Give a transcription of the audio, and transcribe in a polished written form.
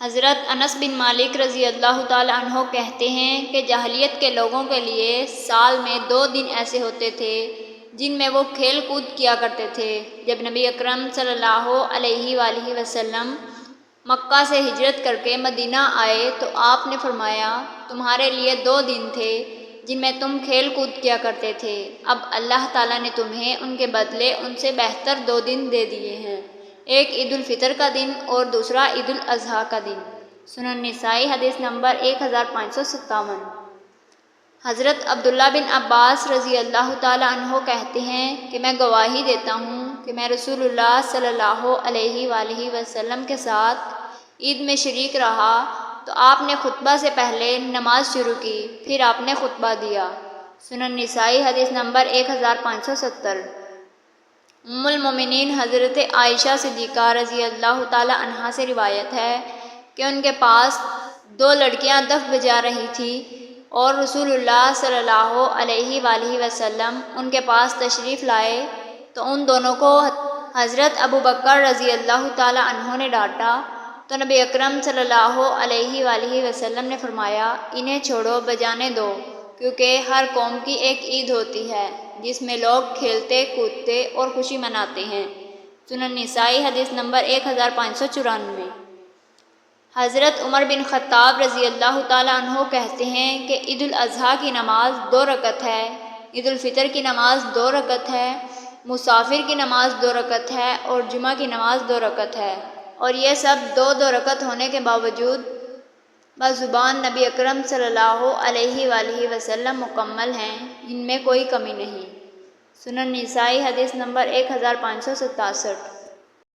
حضرت انس بن مالک رضی اللہ تعالی عنہ کہتے ہیں کہ جاہلیت کے لوگوں کے لیے سال میں 2 دن ایسے ہوتے تھے جن میں وہ کھیل کود کیا کرتے تھے۔ جب نبی اکرم صلی اللہ علیہ وآلہ وسلم مکہ سے ہجرت کر کے مدینہ آئے تو آپ نے فرمایا، تمہارے لیے 2 دن تھے جن میں تم کھیل کود کیا کرتے تھے، اب اللہ تعالیٰ نے تمہیں ان کے بدلے ان سے بہتر 2 دن دے دیے ہیں، ایک عید الفطر کا دن اور دوسرا عید الاضحیٰ کا دن۔ سنن نسائی حدیث نمبر 1557۔ حضرت عبداللہ بن عباس رضی اللہ تعالی عنہ کہتے ہیں کہ میں گواہی دیتا ہوں کہ میں رسول اللہ صلی اللہ علیہ وآلہ وسلم کے ساتھ عید میں شریک رہا تو آپ نے خطبہ سے پہلے نماز شروع کی، پھر آپ نے خطبہ دیا۔ سنن نسائی حدیث نمبر 1570۔ ام المومنین حضرت عائشہ صدیقہ رضی اللہ تعالی عنہا سے روایت ہے کہ ان کے پاس 2 لڑکیاں دف بجا رہی تھیں اور رسول اللہ صلی اللہ علیہ وآلہ وسلم ان کے پاس تشریف لائے تو ان دونوں کو حضرت ابوبکر رضی اللہ تعالی عنہ نے ڈانٹا تو نبی اکرم صلی اللہ علیہ وآلہ وسلم نے فرمایا، انہیں چھوڑو، بجانے دو، کیونکہ ہر قوم کی ایک عید ہوتی ہے جس میں لوگ کھیلتے کودتے اور خوشی مناتے ہیں۔ سنن نسائی حدیث نمبر 1594۔ حضرت عمر بن خطاب رضی اللہ تعالی عنہ کہتے ہیں کہ عید الاضحیٰ کی نماز 2 رکعت ہے، عید الفطر کی نماز 2 رکعت ہے، مسافر کی نماز 2 رکعت ہے اور جمعہ کی نماز 2 رکعت ہے، اور یہ سب 2 رکعت ہونے کے باوجود بزبان نبی اکرم صلی اللہ علیہ وآلہ وسلم مکمل ہیں، ان میں کوئی کمی نہیں۔ سنن نسائی حدیث نمبر 1567۔